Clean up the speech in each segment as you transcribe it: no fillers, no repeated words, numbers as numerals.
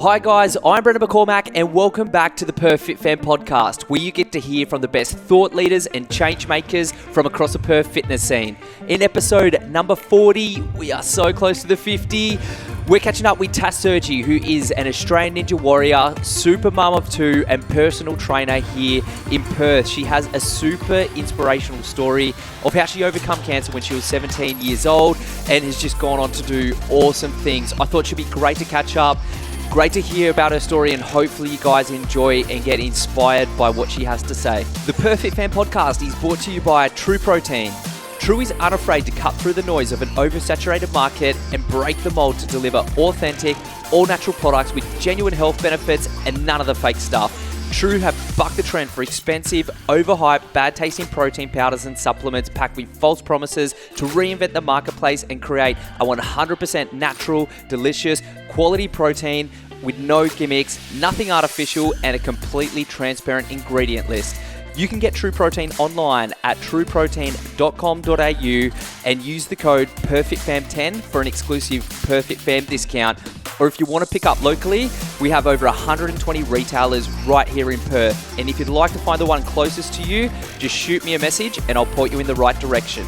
Hi guys, I'm Brendan McCormack and welcome back to the Perth Fitfam Podcast, where you get to hear from the best thought leaders and change makers from across the Perth fitness scene. In episode number 40, we are so close to the 50. We're catching up with Tash Sergi, who is an Australian Ninja Warrior, super mum of two, and personal trainer here in Perth. She has a super inspirational story of how she overcome cancer when she was 17 years old and has just gone on to do awesome things. I thought she'd be great to catch up. Great to hear about her story, and hopefully you guys enjoy and get inspired by what she has to say. The Perth Fitfam Podcast is brought to you by True Protein. True is unafraid to cut through the noise of an oversaturated market and break the mold to deliver authentic, all-natural products with genuine health benefits and none of the fake stuff. True have bucked the trend for expensive, overhyped, bad-tasting protein powders and supplements packed with false promises to reinvent the marketplace and create a 100% natural, delicious, quality protein with no gimmicks, nothing artificial, and a completely transparent ingredient list. You can get True Protein online at trueprotein.com.au and use the code PERFECTFAM10 for an exclusive PerfectFam discount. Or if you want to pick up locally, we have over 120 retailers right here in Perth. And if you'd like to find the one closest to you, just shoot me a message and I'll point you in the right direction.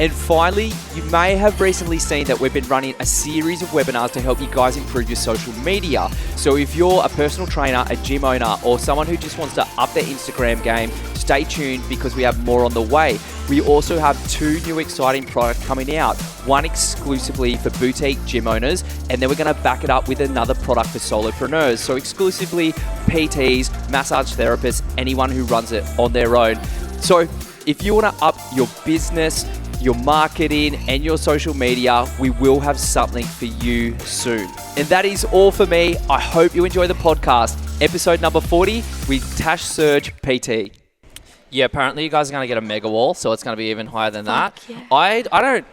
And finally, you may have recently seen that we've been running a series of webinars to help you guys improve your social media. So if you're a personal trainer, a gym owner, or someone who just wants to up their Instagram game, stay tuned because we have more on the way. We also have two new exciting products coming out, one exclusively for boutique gym owners, and then we're going to back it up with another product for solopreneurs. So exclusively PTs, massage therapists, anyone who runs it on their own. So if you want to up your business, your marketing, and your social media, we will have something for you soon. And that is all for me. I hope you enjoy the podcast. Episode number 40 with Tash Sergi, PT. Yeah, apparently you guys are going to get a mega wall, so it's going to be even higher than that. Yeah. I don't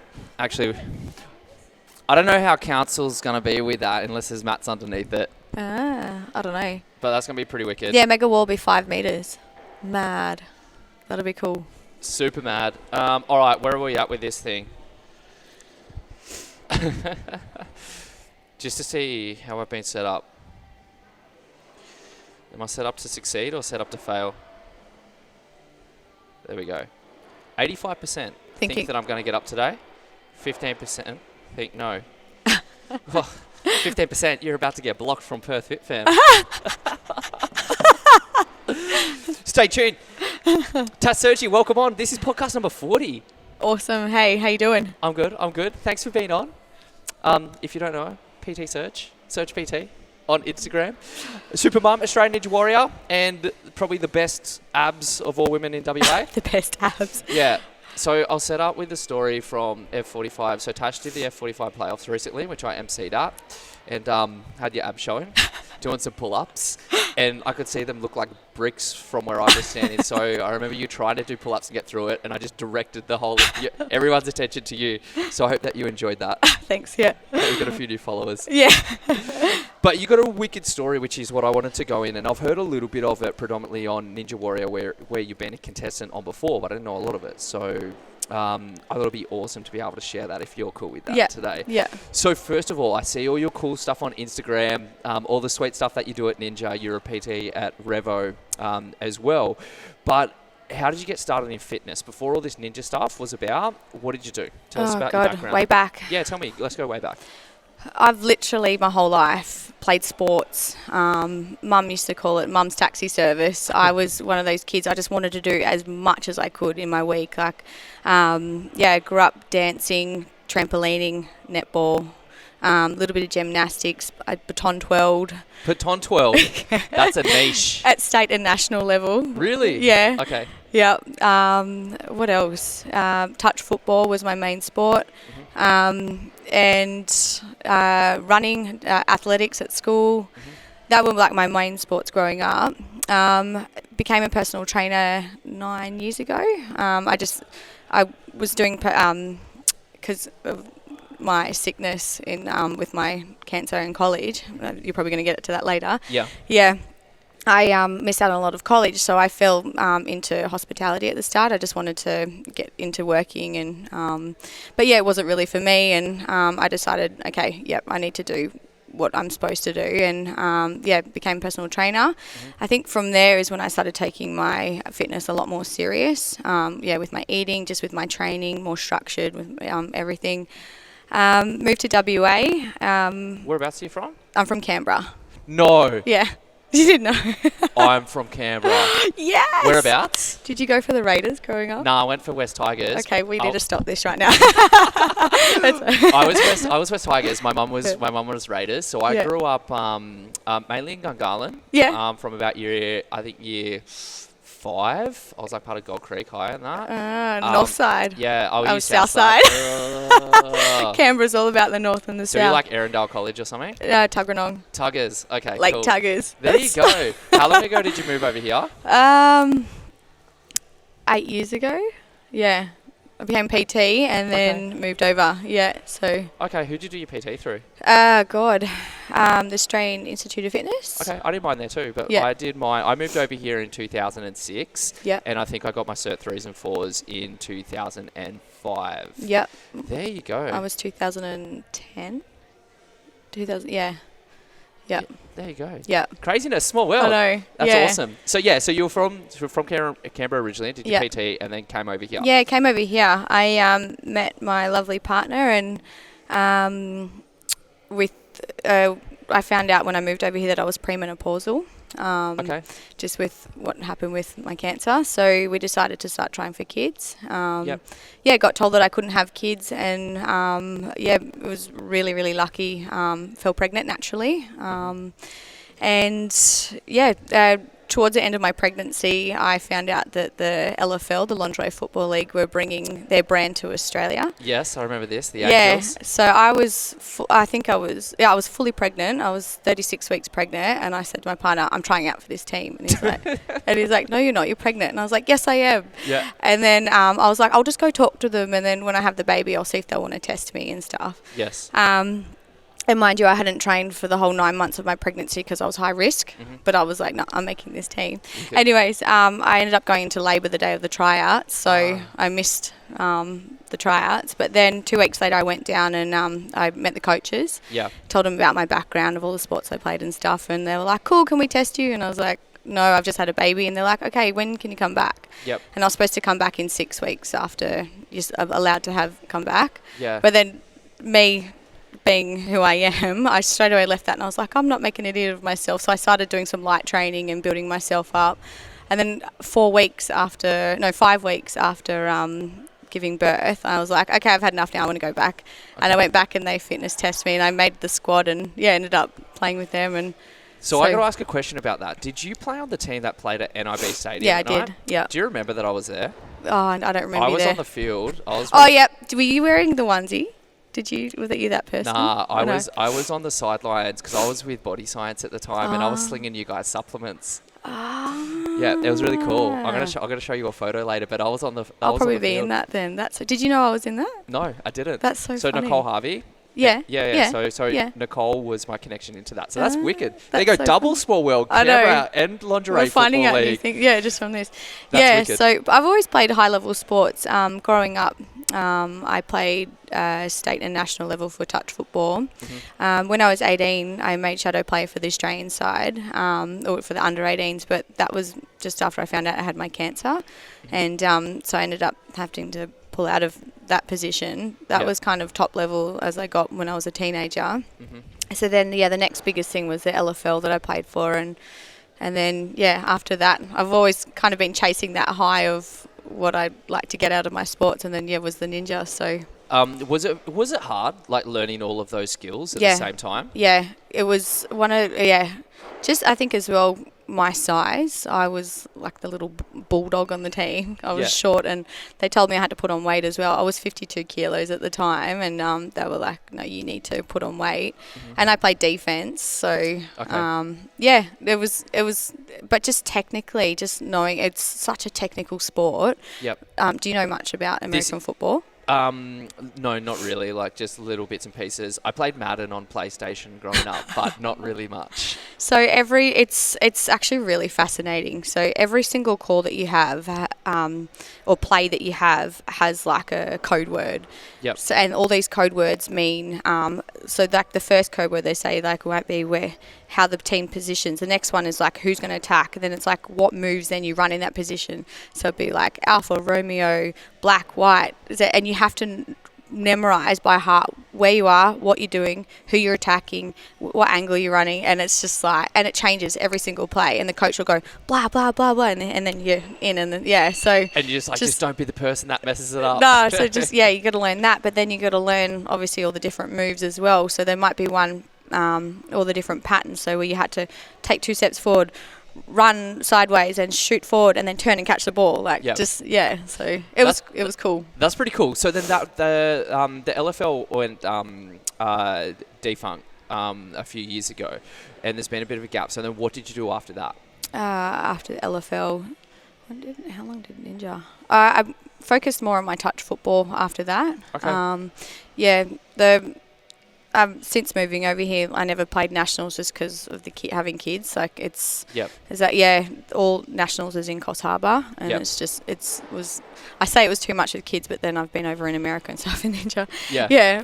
know how council's going to be with that unless there's mats underneath it. I don't know. But that's going to be pretty wicked. Yeah, mega wall will be 5 meters. Mad. That'll be cool. Super mad. All right, where are we at with this thing? Just to see how I've been set up. Am I set up to succeed or set up to fail? There we go. 85% think that I'm going to get up today. 15% think no. 15%, you're about to get blocked from Perth Fitfam. Stay tuned. Tash Sergi, welcome on. This is podcast number 40. Awesome. Hey, how you doing? I'm good. Thanks for being on. If you don't know, PT Search PT on Instagram. Supermum, Australian Ninja Warrior, and probably the best abs of all women in WA. The best abs. Yeah. So I'll set up with the story from F45. So Tash did the F45 playoffs recently, which I emceed at, and had your abs showing, doing some pull-ups, and I could see them look like bricks from where I was standing. So I remember you trying to do pull-ups and get through it, and I just directed everyone's attention to you. So I hope that you enjoyed that. Thanks, yeah. We've got a few new followers. Yeah. But you got a wicked story, which is what I wanted to go in, and I've heard a little bit of it predominantly on Ninja Warrior, where you've been a contestant on before, but I didn't know a lot of it. So I thought it'd be awesome to be able to share that if you're cool with that today. Yeah. So first of all, I see all your cool stuff on Instagram, all the sweet stuff that you do at Ninja. You're a PT at Revo as well. But how did you get started in fitness? Before all this ninja stuff was about, what did you do? Tell us about your background. Way back. Yeah, tell me. Let's go way back. I've literally my whole life played sports. Mum used to call it mum's taxi service. I was one of those kids. I just wanted to do as much as I could in my week. I grew up dancing, trampolining, netball, a little bit of gymnastics. I baton twirled. Baton twirl? That's a niche. At state and national level. Really? Yeah. Okay. Yeah. What else? Touch football was my main sport. And running, athletics at school. Mm-hmm. That were like my main sports growing up. Became a personal trainer 9 years ago. I was doing because of my sickness with my cancer in college. You're probably going to get to that later. Yeah. Yeah. I missed out on a lot of college, so I fell into hospitality at the start. I just wanted to get into working, and but yeah, it wasn't really for me. And I decided, okay, yep, I need to do what I'm supposed to do, and became a personal trainer. I think from there is when I started taking my fitness a lot more serious. With my eating, just with my training, more structured with everything. Moved to WA. Whereabouts are you from? I'm from Canberra. No. Yeah. You didn't know. I'm from Canberra. Yes. Whereabouts? Did you go for the Raiders growing up? No, I went for West Tigers. Okay, we need to stop this right now. I was West Tigers. My mum was Raiders, so I grew up mainly in Gungahlin. Yeah. From about year 5. I was like part of Gold Creek High and that. North side. Yeah, I was south side. Canberra's all about the north and the so south. So you like Arundel College or something? Tuggeranong. Tuggers. Okay, Lake cool. Tuggers. There you go. How long ago did you move over here? 8 years ago. Yeah. I became PT and then moved over. Yeah, so. Okay, who did you do your PT through? The Australian Institute of Fitness. Okay, I did mine there too, but I moved over here in 2006. Yep. And I think I got my Cert 3s and 4s in 2005. Yep. There you go. I was 2010. 2000, yeah. Yeah. There you go. Yeah. Craziness, small world. I know. That's awesome. So so you were from Canberra originally, did your PT, and then came over here. Yeah, came over here. I met my lovely partner, and I found out when I moved over here that I was premenopausal. Just with what happened with my cancer. So we decided to start trying for kids. Got told that I couldn't have kids, and it was really, really lucky. Fell pregnant naturally. Towards the end of my pregnancy, I found out that the LFL, the Lingerie Football League, were bringing their brand to Australia. Yes, I remember this, the Angels. Yeah, so I was fully pregnant. I was 36 weeks pregnant, and I said to my partner, I'm trying out for this team. And he's like, no, you're not, you're pregnant. And I was like, yes, I am. Yeah. And then I was like, I'll just go talk to them, and then when I have the baby, I'll see if they want to test me and stuff. Yes. And mind you, I hadn't trained for the whole 9 months of my pregnancy because I was high risk. But I was like, no, I'm making this team. Okay. Anyways, I ended up going into labour the day of the tryouts, so I missed the tryouts. But then 2 weeks later, I went down and I met the coaches. Yeah. Told them about my background of all the sports I played and stuff, and they were like, cool, can we test you? And I was like, no, I've just had a baby. And they're like, okay, when can you come back? Yep. And I was supposed to come back in 6 weeks after you're allowed to come back. Yeah. But then me being who I am, I straight away left that, and I was like, I'm not making an idiot of myself. So I started doing some light training and building myself up. And then 5 weeks after giving birth, I was like, okay, I've had enough now, I want to go back. Okay. And I went back and they fitness tested me, and I made the squad, and ended up playing with them. And so I got to ask a question about that. Did you play on the team that played at NIB Stadium? Yeah, I did. Yeah. Do you remember that I was there? Oh, I don't remember. I was on the field. Were you wearing the onesie? Was it you, that person? Nah, I was on the sidelines because I was with Body Science at the time, and I was slinging you guys supplements. Yeah, it was really cool. I'm gonna show you a photo later, but I was on the. I'll probably be in that then. Did you know I was in that? No, I didn't. That's so funny. So Nicole Harvey. Yeah. So Nicole was my connection into that. So that's wicked. There you go, so double small world, camera and lingerie finding football out league. new things. Just from this. That's wicked. So I've always played high level sports. Growing up, I played state and national level for touch football. When I was 18, I made shadow play for the Australian side, or for the under 18s, but that was just after I found out I had my cancer. And so I ended up having to pull out of that position. That was kind of top level as I got when I was a teenager. So then, the next biggest thing was the LFL that I played for. And then, after that, I've always kind of been chasing that high of what I'd like to get out of my sports, and then was the ninja. So was it hard, like learning all of those skills at the same time? Yeah, it was just I think as well, my size, I was like the little bulldog on the team. I was short, and they told me I had to put on weight as well. I was 52 kilos at the time, and they were like, no, you need to put on weight. And I played defense, so it was but just technically, just knowing it's such a technical sport. Do you know much about American football? No, not really. Like just little bits and pieces. I played Madden on PlayStation growing up, but not really much. So it's actually really fascinating. So every single call that you have, or play that you have, has like a code word. Yep. So, and all these code words mean, so like the first code word they say like might be how the team positions. The next one is like who's going to attack. And then it's like what moves then you run in that position. So it'd be like Alpha, Romeo, Black, White. And you have to memorize by heart where you are, what you're doing, who you're attacking, what angle you're running, and it's just like, and it changes every single play, and the coach will go blah blah blah blah, and then you're in, and then so and you're just don't be the person that messes it up. No, so you got to learn that, but then you got to learn obviously all the different moves as well. So there might be one, all the different patterns. So where you had to take 2 steps forward, run sideways and shoot forward and then turn and catch the ball, so it was cool. That's pretty cool. So then the LFL went defunct a few years ago, and there's been a bit of a gap. So then what did you do after that? After the LFL, how long did Ninja? I focused more on my touch football after that. Okay. Since moving over here, I never played nationals just because of the having kids. Like is that all nationals is in Coffs Harbour, and I say it was too much with kids, but then I've been over in America and stuff in Ninja.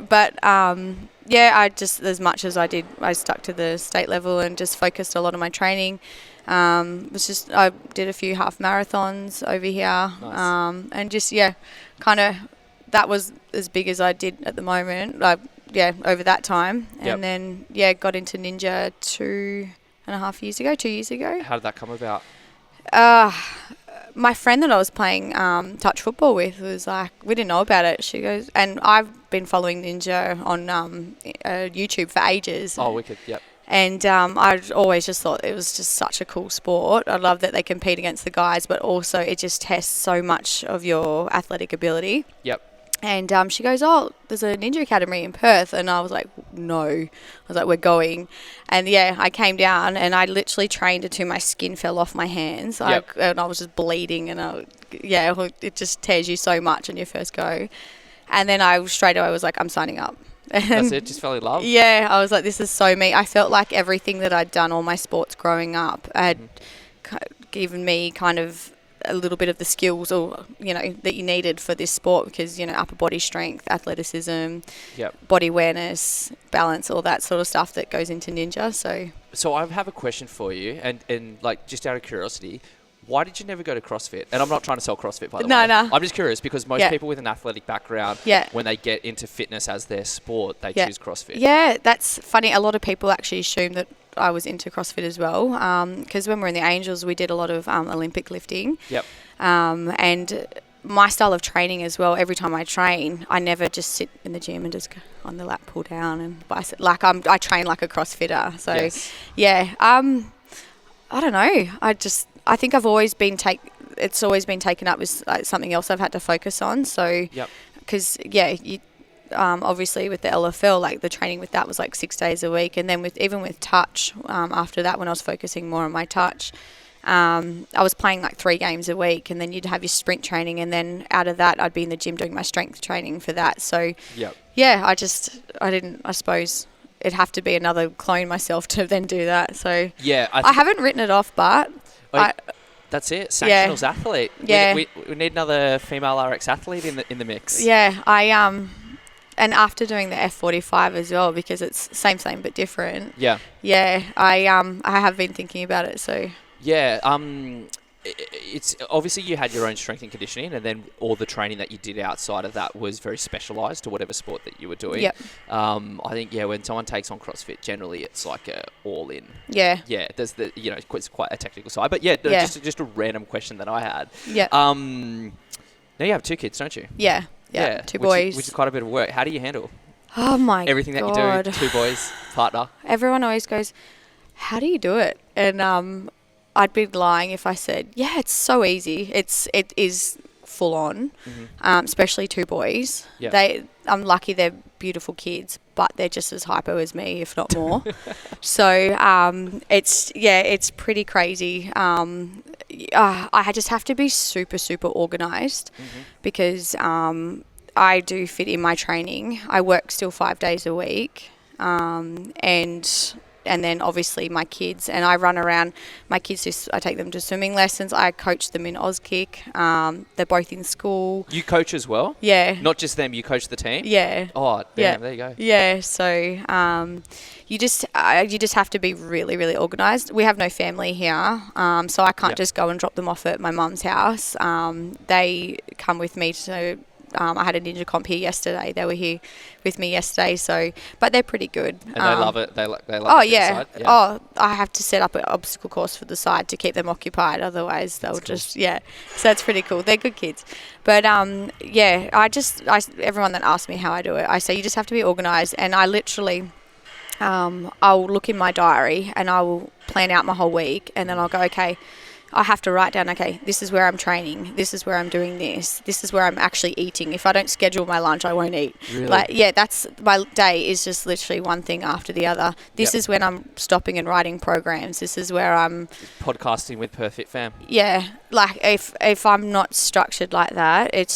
But I just, as much as I did, I stuck to the state level and just focused a lot of my training. I did a few half marathons over here. Nice. And just kind of that was as big as I did at the moment. Over that time. And then, got into Ninja 2 years ago. How did that come about? My friend that I was playing touch football with was like, we didn't know about it. She goes, and I've been following Ninja on YouTube for ages. Oh, wicked, yep. And I always just thought it was just such a cool sport. I love that they compete against the guys, but also it just tests so much of your athletic ability. Yep. And she goes, oh, there's a Ninja Academy in Perth. And I was like, no. I was like, we're going. And, I came down and I literally trained until my skin fell off my hands. And I was just bleeding. And, it just tears you so much on your first go. And then I straight away was like, I'm signing up. That's it? Just fell in love? Yeah. I was like, this is so me. I felt like everything that I'd done, all my sports growing up, had given me kind of a little bit of the skills or that you needed for this sport, because upper body strength, athleticism, body awareness, balance, all that sort of stuff that goes into Ninja. So I have a question for you, and like, just out of curiosity, why did you never go to CrossFit? And I'm not trying to sell CrossFit, by the way. No. I'm just curious, because most people with an athletic background, when they get into fitness as their sport, they choose CrossFit. Yeah, that's funny. A lot of people actually assume that I was into CrossFit as well, because when we were in the Angels, we did a lot of Olympic lifting. Yep. And my style of training as well, every time I train, I never just sit in the gym and just go on the lat, pull down and bicep. Like I train like a CrossFitter. So I don't know. I think I've always been it's always been taken up as something else I've had to focus on. So because obviously with the LFL, like the training with that was like 6 days a week, and then even with touch, after that, when I was focusing more on my touch, I was playing like 3 games a week, and then you'd have your sprint training, and then out of that I'd be in the gym doing my strength training for that. So I suppose it'd have to be another clone myself to then do that. So I haven't written it off, but that's it. Sanctionals athlete. Yeah. We need another female RX athlete in the mix. Yeah, and after doing the F45 as well, because it's same but different. Yeah. Yeah, I have been thinking about it. So. Yeah. It's obviously you had your own strength and conditioning, and then all the training that you did outside of that was very specialised to whatever sport that you were doing. Yep. I think when someone takes on CrossFit, generally it's like a all in. Yeah. Yeah. There's it's quite a technical side, but just a random question that I had. Yeah. Now you have 2 kids, don't you? Yeah. 2 boys. Which is quite a bit of work. How do you handle Oh my everything God. that you do? 2 boys, partner. Everyone always goes, how do you do it? And I'd be lying if I said, it's so easy. It is full on, especially 2 boys. Yeah. I'm lucky they're beautiful kids, but they're just as hypo as me, if not more. So it's pretty crazy. I just have to be super, super organised because I do fit in my training. I work still 5 days a week, and and then obviously my kids, and I run around. My kids, I take them to swimming lessons. I coach them in Auskick. They're both in school. You coach as well? Yeah. Not just them, you coach the team? Yeah. Oh, damn, there you go. Yeah, so you just have to be really, really organised. We have no family here, so I can't just go and drop them off at my mum's house. They come with me to... I had a ninja comp here yesterday. They were here with me yesterday. So, but they're pretty good. And they love it. They love it. Oh yeah. Oh, I have to set up an obstacle course for the side to keep them occupied. Otherwise, they'll just So it's pretty cool. They're good kids. But everyone that asks me how I do it, I say you just have to be organised. And I literally, I'll look in my diary and I will plan out my whole week, and then I'll go, okay, I have to write down, okay, this is where I'm training, this is where I'm doing this is where I'm actually eating. If I don't schedule my lunch, I won't eat. Really? That's my day is just literally one thing after the other. This is when I'm stopping and writing programs. This is where I'm... Podcasting with Perth Fitfam. Yeah, like if I'm not structured like that, it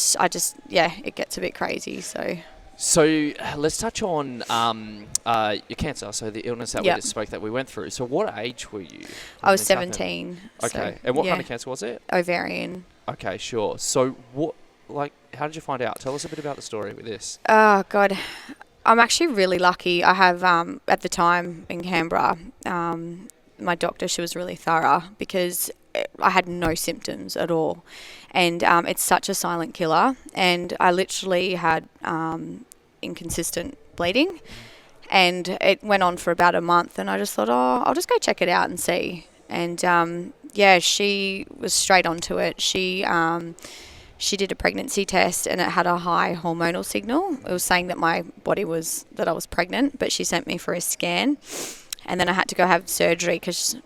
gets a bit crazy, so... So let's touch on your cancer, so the illness that we just spoke that we went through. So what age were you? I was 17. Okay, and what kind of cancer was it? Ovarian. Okay, sure. So how did you find out? Tell us a bit about the story with this. Oh, God. I'm actually really lucky. I have, at the time in Canberra, my doctor, she was really thorough because I had no symptoms at all. And it's such a silent killer. And I literally had inconsistent bleeding. And it went on for about a month. And I just thought, I'll just go check it out and see. And, she was straight onto it. She did a pregnancy test and it had a high hormonal signal. It was saying that my body that I was pregnant, but she sent me for a scan. And then I had to go have surgery because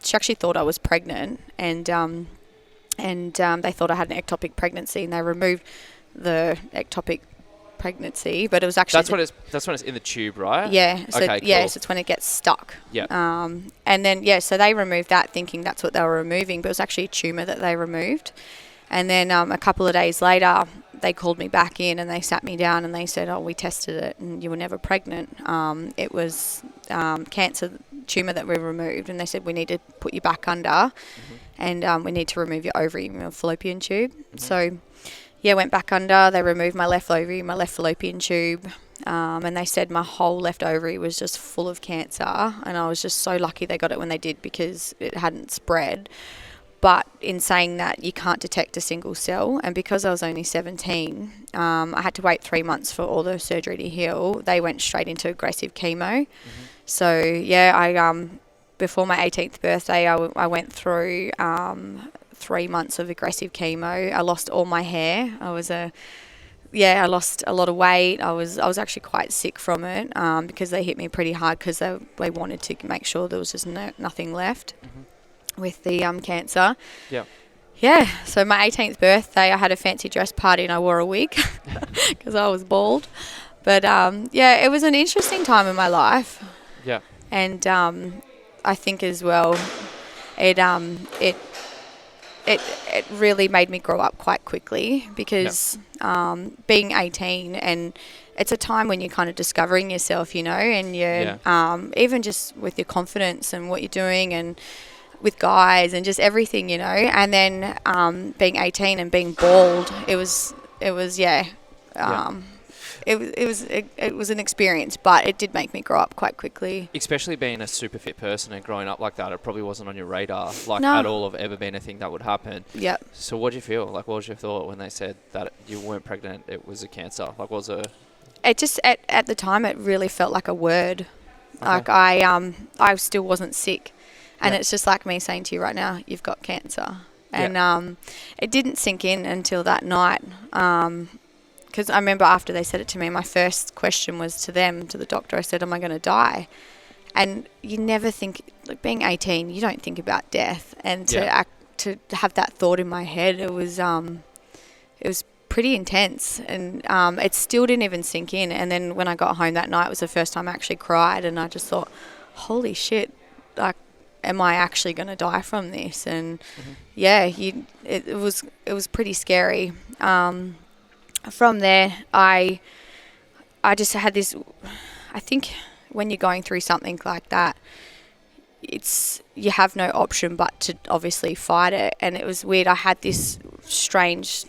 she actually thought I was pregnant, and they thought I had an ectopic pregnancy, and they removed the ectopic pregnancy, but it was actually that's when it's in the tube, right? Yeah. So okay, cool. So it's when it gets stuck. Yeah. And then so they removed that, thinking that's what they were removing, but it was actually a tumor that they removed. And then a couple of days later, they called me back in and they sat me down and they said, we tested it and you were never pregnant. It was cancer tumour that we removed, and they said we need to put you back under and we need to remove your ovary and your fallopian tube. So, went back under. They removed my left ovary, my left fallopian tube, and they said my whole left ovary was just full of cancer, and I was just so lucky they got it when they did because it hadn't spread. But in saying that, you can't detect a single cell. And because I was only 17, I had to wait 3 months for all the surgery to heal. They went straight into aggressive chemo. So, I before my 18th birthday, I went through 3 months of aggressive chemo. I lost all my hair. I lost a lot of weight. I was actually quite sick from it because they hit me pretty hard because they wanted to make sure there was just nothing left. With the cancer. Yeah, so my 18th birthday, I had a fancy dress party and I wore a wig because I was bald. But it was an interesting time in my life. Yeah. And I think as well, it really made me grow up quite quickly because being 18, and it's a time when you're kind of discovering yourself, and you're even just with your confidence and what you're doing and with guys and just everything, and then being 18 and being bald, it was an experience, but it did make me grow up quite quickly. Especially being a super fit person and growing up like that, it probably wasn't on your radar at all of ever been a thing that would happen. Yep. So what did you feel? What was your thought when they said that you weren't pregnant, it was a cancer? It just, at the time, it really felt like a word. Okay. I still wasn't sick. And it's just like me saying to you right now, you've got cancer. And it didn't sink in until that night. Because I remember after they said it to me, my first question was to the doctor. I said, am I going to die? And you never think, being 18, you don't think about death. And to have that thought in my head, it was pretty intense. And it still didn't even sink in. And then when I got home that night, it was the first time I actually cried. And I just thought, holy shit, am I actually going to die from this? And it was pretty scary. From there, I just had this, I think when you're going through something like that, you have no option but to obviously fight it. And it was weird. I had this strange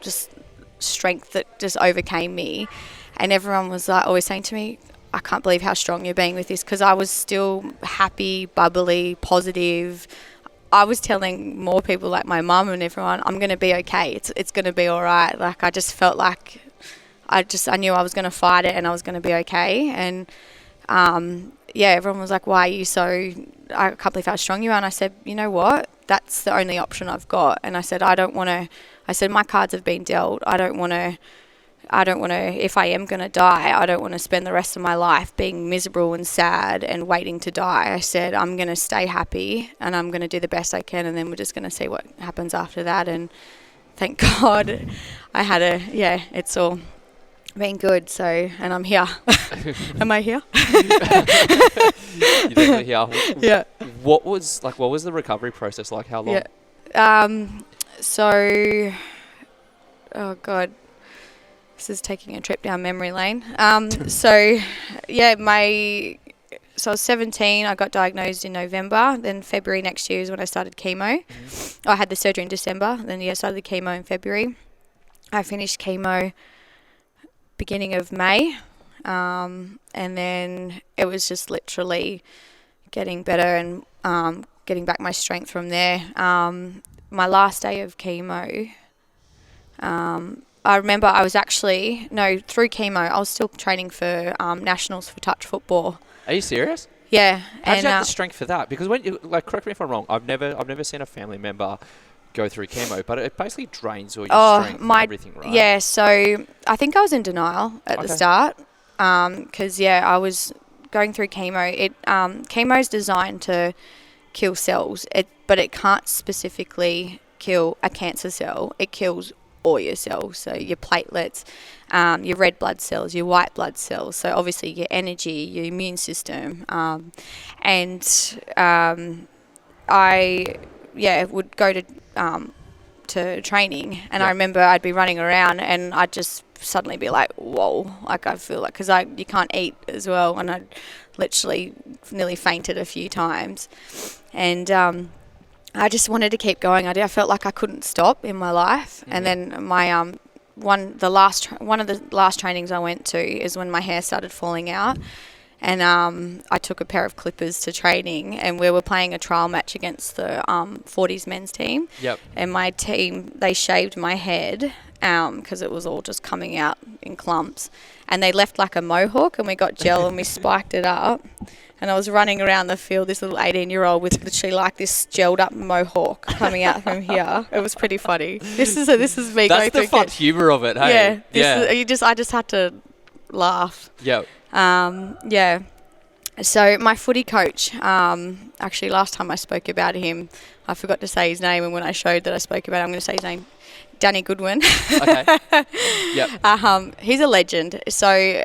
just strength that just overcame me, and everyone was like always saying to me, I can't believe how strong you're being with this, because I was still happy, bubbly, positive. I was telling more people, like my mum and everyone, I'm going to be okay. It's going to be all right. Like, I just felt like I knew I was going to fight it and I was going to be okay. And everyone was like, why are you so, I can't believe how strong you are. And I said, you know what? That's the only option I've got. And I said, I said, my cards have been dealt. I don't want to, if I am going to die, I don't want to spend the rest of my life being miserable and sad and waiting to die. I said, I'm going to stay happy and I'm going to do the best I can, and then we're just going to see what happens after that. And thank God I had it's all been good. So, and I'm here. Am I here? You're definitely here. Yeah. What was the recovery process like? How long? Yeah. Oh God. This is taking a trip down memory lane. So I was 17. I got diagnosed in November. Then February next year is when I started chemo. Mm-hmm. I had the surgery in December. Then I started the chemo in February. I finished chemo beginning of May. And then it was just literally getting better and getting back my strength from there. My last day of chemo, I remember I was through chemo, I was still training for nationals for touch football. Are you serious? Yeah. How did you have the strength for that? Because when you, correct me if I'm wrong, I've never seen a family member go through chemo, but it basically drains all your strength and everything, right? Yeah, so I think I was in denial at the start, because I was going through chemo. Chemo is designed to kill cells, but it can't specifically kill a cancer cell. It kills all your cells, so your platelets, your red blood cells, your white blood cells, so obviously your energy, your immune system, I would go to training, and I remember I'd be running around and I'd just suddenly be like, whoa, like I feel like, because you can't eat as well, and I literally nearly fainted a few times, and I just wanted to keep going. I felt like I couldn't stop in my life. Mm-hmm. And then my one of the last trainings I went to is when my hair started falling out, and I took a pair of clippers to training, and we were playing a trial match against the 40s men's team. Yep. And my team, they shaved my head because it was all just coming out in clumps, and they left like a mohawk, and we got gel and we spiked it up. And I was running around the field, this little 18-year-old with literally like this gelled up mohawk coming out from here. It was pretty funny. This is me. That's the fun humour of it, hey? Yeah. I just had to laugh. Yeah. So my footy coach, actually last time I spoke about him, I forgot to say his name, and when I showed that I spoke about it, I'm going to say his name. Danny Goodwin. Okay. Yep. He's a legend. So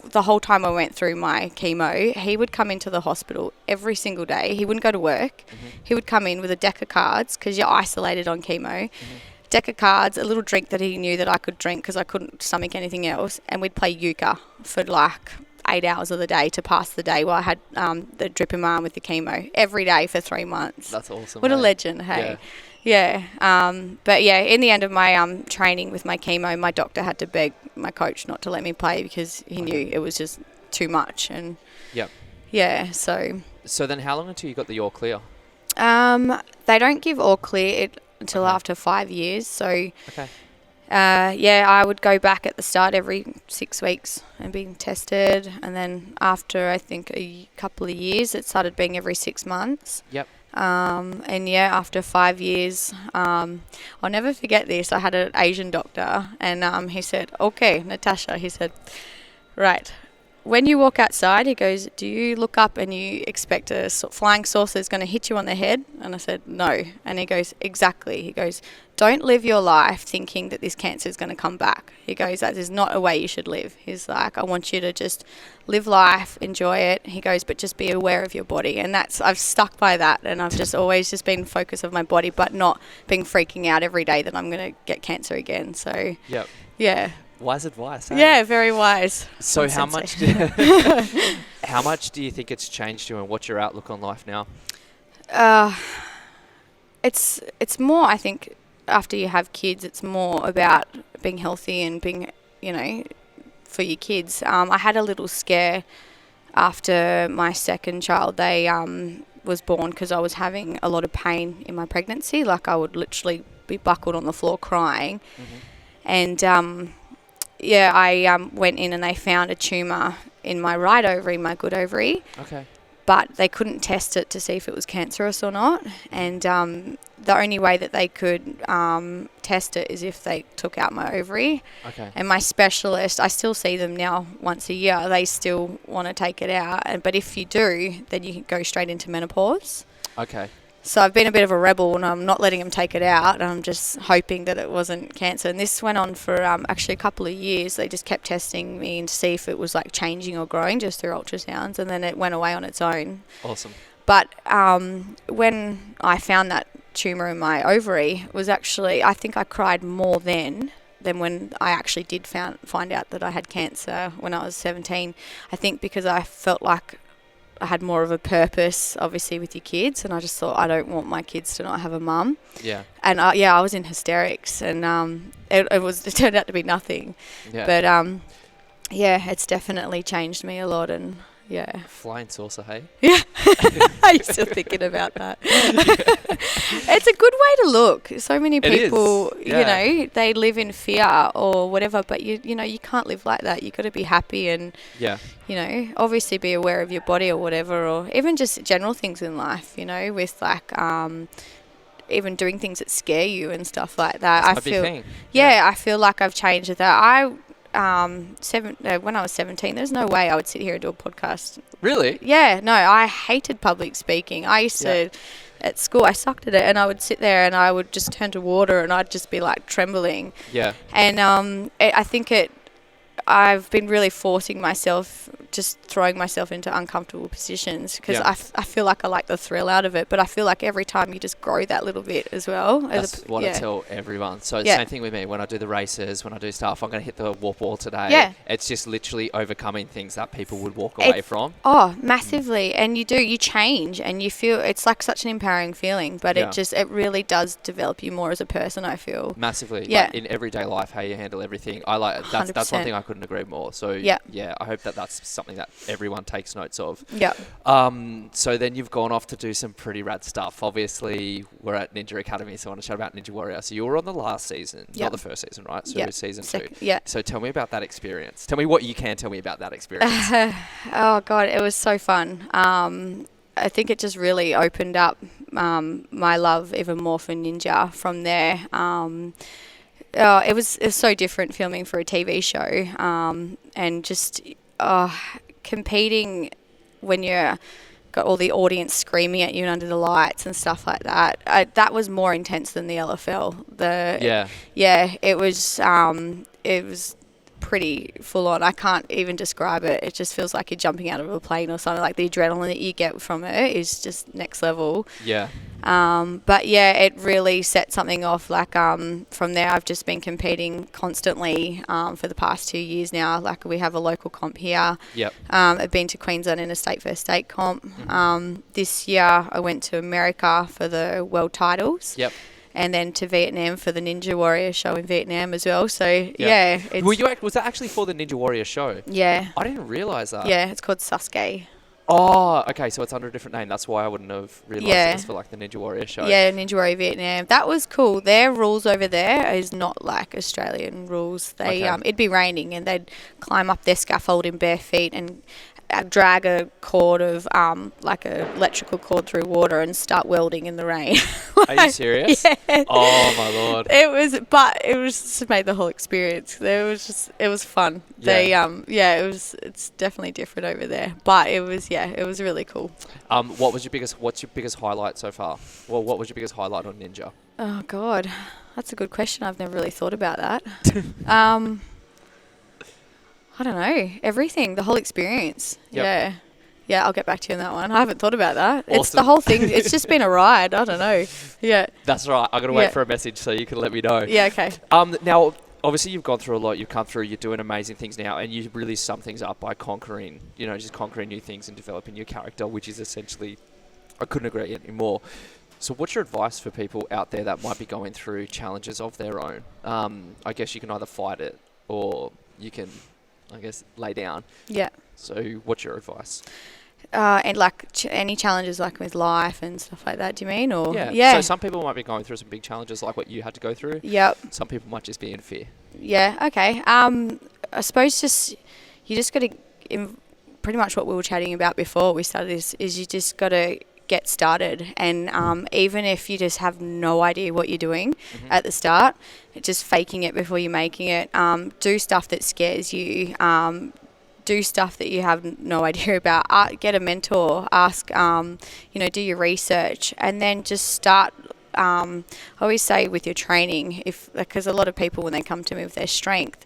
the whole time I went through my chemo, he would come into the hospital every single day. He wouldn't go to work. Mm-hmm. He would come in with a deck of cards because you're isolated on chemo. Mm-hmm. Deck of cards, a little drink that he knew that I could drink because I couldn't stomach anything else, and we'd play euchre for like 8 hours of the day to pass the day while I had the drip in my arm with the chemo every day for 3 months. That's awesome. What a legend, hey? Yeah. But in the end of my training with my chemo, my doctor had to beg my coach not to let me play because he knew it was just too much. And so then how long until you got the all clear? They don't give all clear until after 5 years. So I would go back at the start every 6 weeks and being tested, and then after I think a couple of years, it started being every 6 months. Yep. After 5 years, I'll never forget this. I had an Asian doctor, and he said, "Okay, Natasha," he said, "right, when you walk outside," he goes, "do you look up and you expect a flying saucer is going to hit you on the head?" And I said, "No." And he goes, "Exactly." He goes, "Don't live your life thinking that this cancer is going to come back." He goes, "That is not a way you should live." He's like, "I want you to just live life, enjoy it." He goes, "But just be aware of your body." And I've stuck by that, and I've just always just been focused on my body, but not being freaking out every day that I'm going to get cancer again. So, yeah. Wise advice. Eh? Yeah, very wise. So how much do you think it's changed you, and what's your outlook on life now? It's more, I think, after you have kids, it's more about being healthy and being, for your kids. I had a little scare after my second child. They was born because I was having a lot of pain in my pregnancy. Like, I would literally be buckled on the floor crying. And I went in and they found a tumour in my right ovary, my good ovary. Okay. But they couldn't test it to see if it was cancerous or not. And the only way that they could test it is if they took out my ovary. Okay. And my specialist, I still see them now once a year. They still want to take it out. But if you do, then you can go straight into menopause. Okay. So I've been a bit of a rebel and I'm not letting them take it out. I'm just hoping that it wasn't cancer. And this went on for actually a couple of years. They just kept testing me to see if it was like changing or growing just through ultrasounds, and then it went away on its own. Awesome. But when I found that tumour in my ovary, it was actually, I think I cried more then than when I actually did find out that I had cancer when I was 17. I think because I felt like I had more of a purpose, obviously, with your kids, and I just thought, I don't want my kids to not have a mum. Yeah. And I was in hysterics, and it turned out to be nothing. Yeah. But it's definitely changed me a lot, and yeah. Flying saucer, hey? Yeah. I'm still thinking about that. It's a good way to look. So many people, they live in fear or whatever, but you can't live like that. You got to be happy and, obviously be aware of your body or whatever, or even just general things in life, with like, even doing things that scare you and stuff like that. That's a big thing. Yeah, I feel like I've changed with that. When I was 17, there's no way I would sit here and do a podcast. Really? Yeah, no, I hated public speaking. I used to, at school, I sucked at it, and I would sit there and I would just turn to water and I'd just be like trembling. Yeah. And I think I've been really forcing myself, just throwing myself into uncomfortable positions because I feel like I like the thrill out of it, but I feel like every time you just grow that little bit as well. That's what I tell everyone. So same thing with me. When I do the races, when I do stuff, I'm going to hit the warp wall today. Yeah. It's just literally overcoming things that people would walk away from. Oh, massively. And you change and you feel, it's like such an empowering feeling, but it really does develop you more as a person, I feel. Massively. Yeah. Like in everyday life, how you handle everything. That's one thing I couldn't agree more. So I hope that's something that everyone takes notes of. Yeah. So then you've gone off to do some pretty rad stuff. Obviously, we're at Ninja Academy, so I want to chat about Ninja Warrior. So you were on the last season, not the first season, right? So season 2. Yeah. So tell me about that experience. Tell me what you can tell me about that experience. Oh God, it was so fun. I think it just really opened up my love even more for Ninja from there. It was so different filming for a TV show, and just competing when you're got all the audience screaming at you and under the lights and stuff like that. That was more intense than the LFL. It was pretty full on. I can't even describe it. It just feels like you're jumping out of a plane or something. Like the adrenaline that you get from it is just next level. Yeah. But it really set something off. Like from there, I've just been competing constantly for the past 2 years now. Like we have a local comp here. Yep. I've been to Queensland in a state versus state comp. Mm-hmm. This year, I went to America for the world titles. Yep. And then to Vietnam for the Ninja Warrior show in Vietnam as well. So, was that actually for the Ninja Warrior show? Yeah. I didn't realise that. Yeah, it's called Sasuke. Oh, okay, so it's under a different name. That's why I wouldn't have realised it was for like the Ninja Warrior show. Yeah, Ninja Warrior Vietnam. That was cool. Their rules over there is not like Australian rules. They it'd be raining and they'd climb up their scaffold in bare feet and drag a cord of like an electrical cord through water and start welding in the rain. Are you serious? Yeah. Oh my Lord. It just made the whole experience. It was fun. Yeah. It's definitely different over there, but it was really cool. What's your biggest highlight so far? Well, what was your biggest highlight on Ninja? Oh God, that's a good question. I've never really thought about that. I don't know. Everything, the whole experience. Yep. Yeah, I'll get back to you on that one. I haven't thought about that. Awesome. It's the whole thing. It's just been a ride. I don't know. Yeah. That's right. I got to wait for a message so you can let me know. Yeah, okay. Now, obviously you've gone through a lot, you've come through, you're doing amazing things now, and you really sum things up by conquering new things and developing your character, which is essentially, I couldn't agree anymore. So what's your advice for people out there that might be going through challenges of their own? I guess you can either fight it or you can, I guess, lay down. Yeah. So what's your advice? And like any challenges like with life and stuff like that, do you mean? Or yeah. So some people might be going through some big challenges like what you had to go through. Yep. Some people might just be in fear. Yeah, okay. I suppose you just got to, pretty much what we were chatting about before we started this, is you just got to get started. And even if you just have no idea what you're doing at the start, just faking it before you're making it. Do stuff that scares you. Do stuff that you have no idea about. Get a mentor. Ask, do your research, and then just start. I always say with your training, because a lot of people when they come to me with their strength,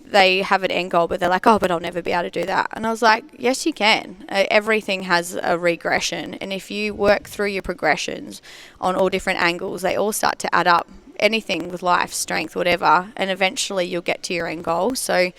they have an end goal, but they're like, oh, but I'll never be able to do that. And I was like, yes, you can. Everything has a regression, and if you work through your progressions on all different angles, they all start to add up. Anything with life, strength, whatever, and eventually you'll get to your end goal. So.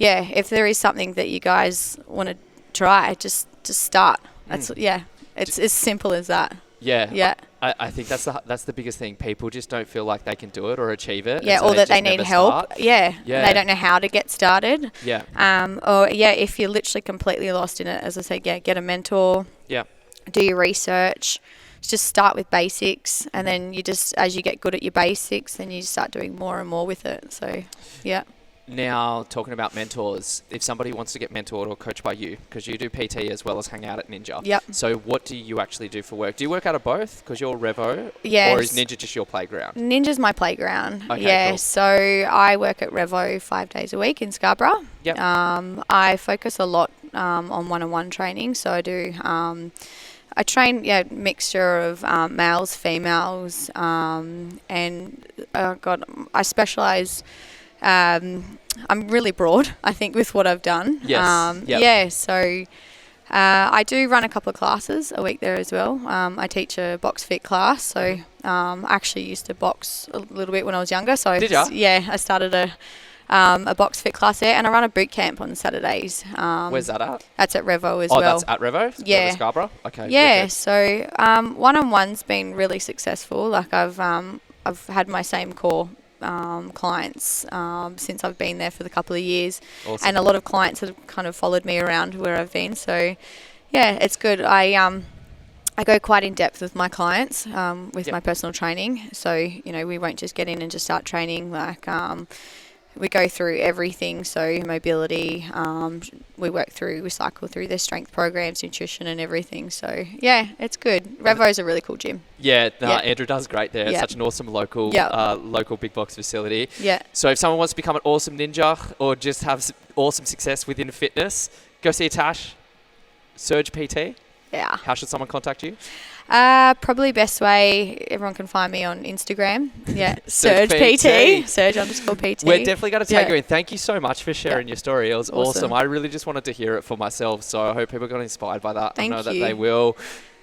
Yeah, if there is something that you guys want to try, just start. It's as simple as that. Yeah. Yeah. I think that's the biggest thing. People just don't feel like they can do it or achieve it. Yeah, or that they need help. Yeah. They don't know how to get started. Yeah. If you're literally completely lost in it, as I said, get a mentor. Yeah. Do your research. Just start with basics, and then as you get good at your basics, then you start doing more and more with it. So, yeah. Now, talking about mentors, if somebody wants to get mentored or coached by you, because you do PT as well as hang out at Ninja. Yep. So what do you actually do for work? Do you work out of both? Because you're Revo? Yes. Or is Ninja just your playground? Ninja's my playground. Okay, yeah, cool. So I work at Revo 5 days a week in Scarborough. Yep. I focus a lot on one-on-one training. So I do... I train mixture of males, females, and I specialise... I'm really broad, I think, with what I've done. Yes. Yeah, so I do run a couple of classes a week there as well. I teach a box fit class, so I actually used to box a little bit when I was younger. So did ya? Yeah, I started a box fit class there, and I run a boot camp on Saturdays. Where's that at? That's at Revo as well. Oh, that's at Revo? Yeah. Revo Scarborough? Okay. Yeah, wicked. so one-on-one's been really successful. Like I've had my same core clients since I've been there for the couple of years. Awesome. And a lot of clients have kind of followed me around where I've been. So yeah, it's good. I go quite in depth with my clients with my personal training. So we won't just get in and just start training. Like we go through everything. So mobility, we cycle through their strength programs, nutrition and everything. So yeah, it's good. Revo is a really cool gym. Yeah, Andrew does great there. It's such an awesome local big box facility. Yeah. So if someone wants to become an awesome ninja or just have awesome success within fitness, go see Tash Sergi PT. Yeah. How should someone contact you? Probably best way, everyone can find me on Instagram. Yeah, Sergi PT. Sergi_PT. We're definitely going to take you in. Thank you so much for sharing your story. It was awesome. I really just wanted to hear it for myself, so I hope people got inspired by that. Thank I know you. that they will.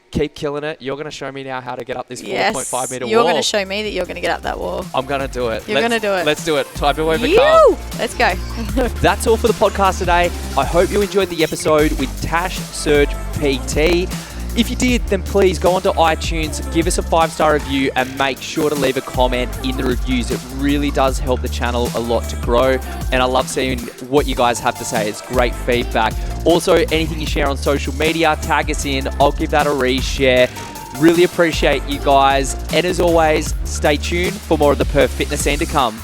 Keep killing it. You're going to show me now how to get up this 4.5 metre wall. You're going to show me that you're going to get up that wall. I'm going to do it. You're going to do it. Let's do it. Time to overcome. Let's go. That's all for the podcast today. I hope you enjoyed the episode with Tash Sergi PT. If you did, then please go onto iTunes, give us a 5-star review, and make sure to leave a comment in the reviews. It really does help the channel a lot to grow, and I love seeing what you guys have to say. It's great feedback. Also, anything you share on social media, tag us in. I'll give that a reshare. Really appreciate you guys. And as always, stay tuned for more of the Perth Fitness scene to come.